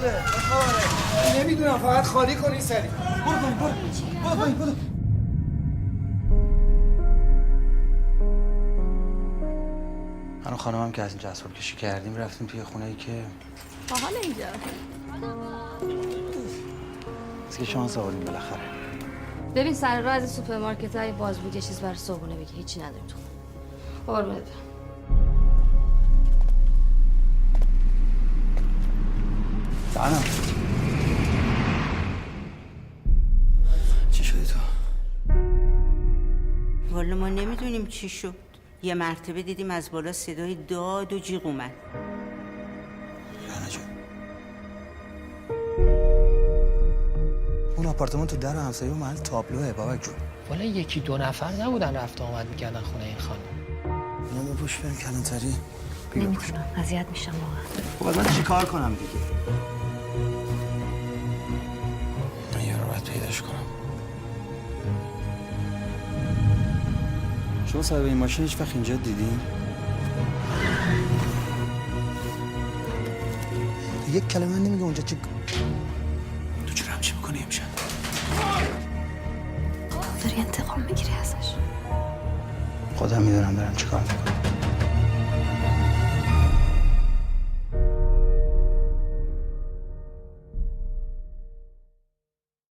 شده؟ خبره؟ نمیدونم، فقط خالی کنی سری. برو. من و خانمم که از اینجا اسباب کشی کردیم رفتیم توی خونه‌ای که باحال اینجا. از که شانس آوردیم بالاخره. ببین سر راه از سوپرمارکت های باز بود یه چیز برای صبحونه بگی، هیچی نداریم تو. قربونت برم. سلام. چی شدی تو؟ والا ما نمیدونیم چی شد. یه مرتبه دیدیم از بالا صدای داد و جیغ اومد. رهنه جون، اون آپارتمان تو در همسایه و محل تابلوه بابک جون. والا یکی دو نفر نبودن رفت آمد میکردن خونه این خانم. اینا بپوش بریم کلانتری. نمیتونم، اذیت میشم واقعا. خب من چی کار کنم دیگه؟ من یه رو باید پیداش کنم. شما صاحب این ماشین هیچ وقت اینجا دیدین؟ یک کلمه نمیگه اونجا چی؟ تو چرا همچی میکنی امشب؟ داری انتقام میگیری ازش. خودم میدونم دارم چی کار میکنم.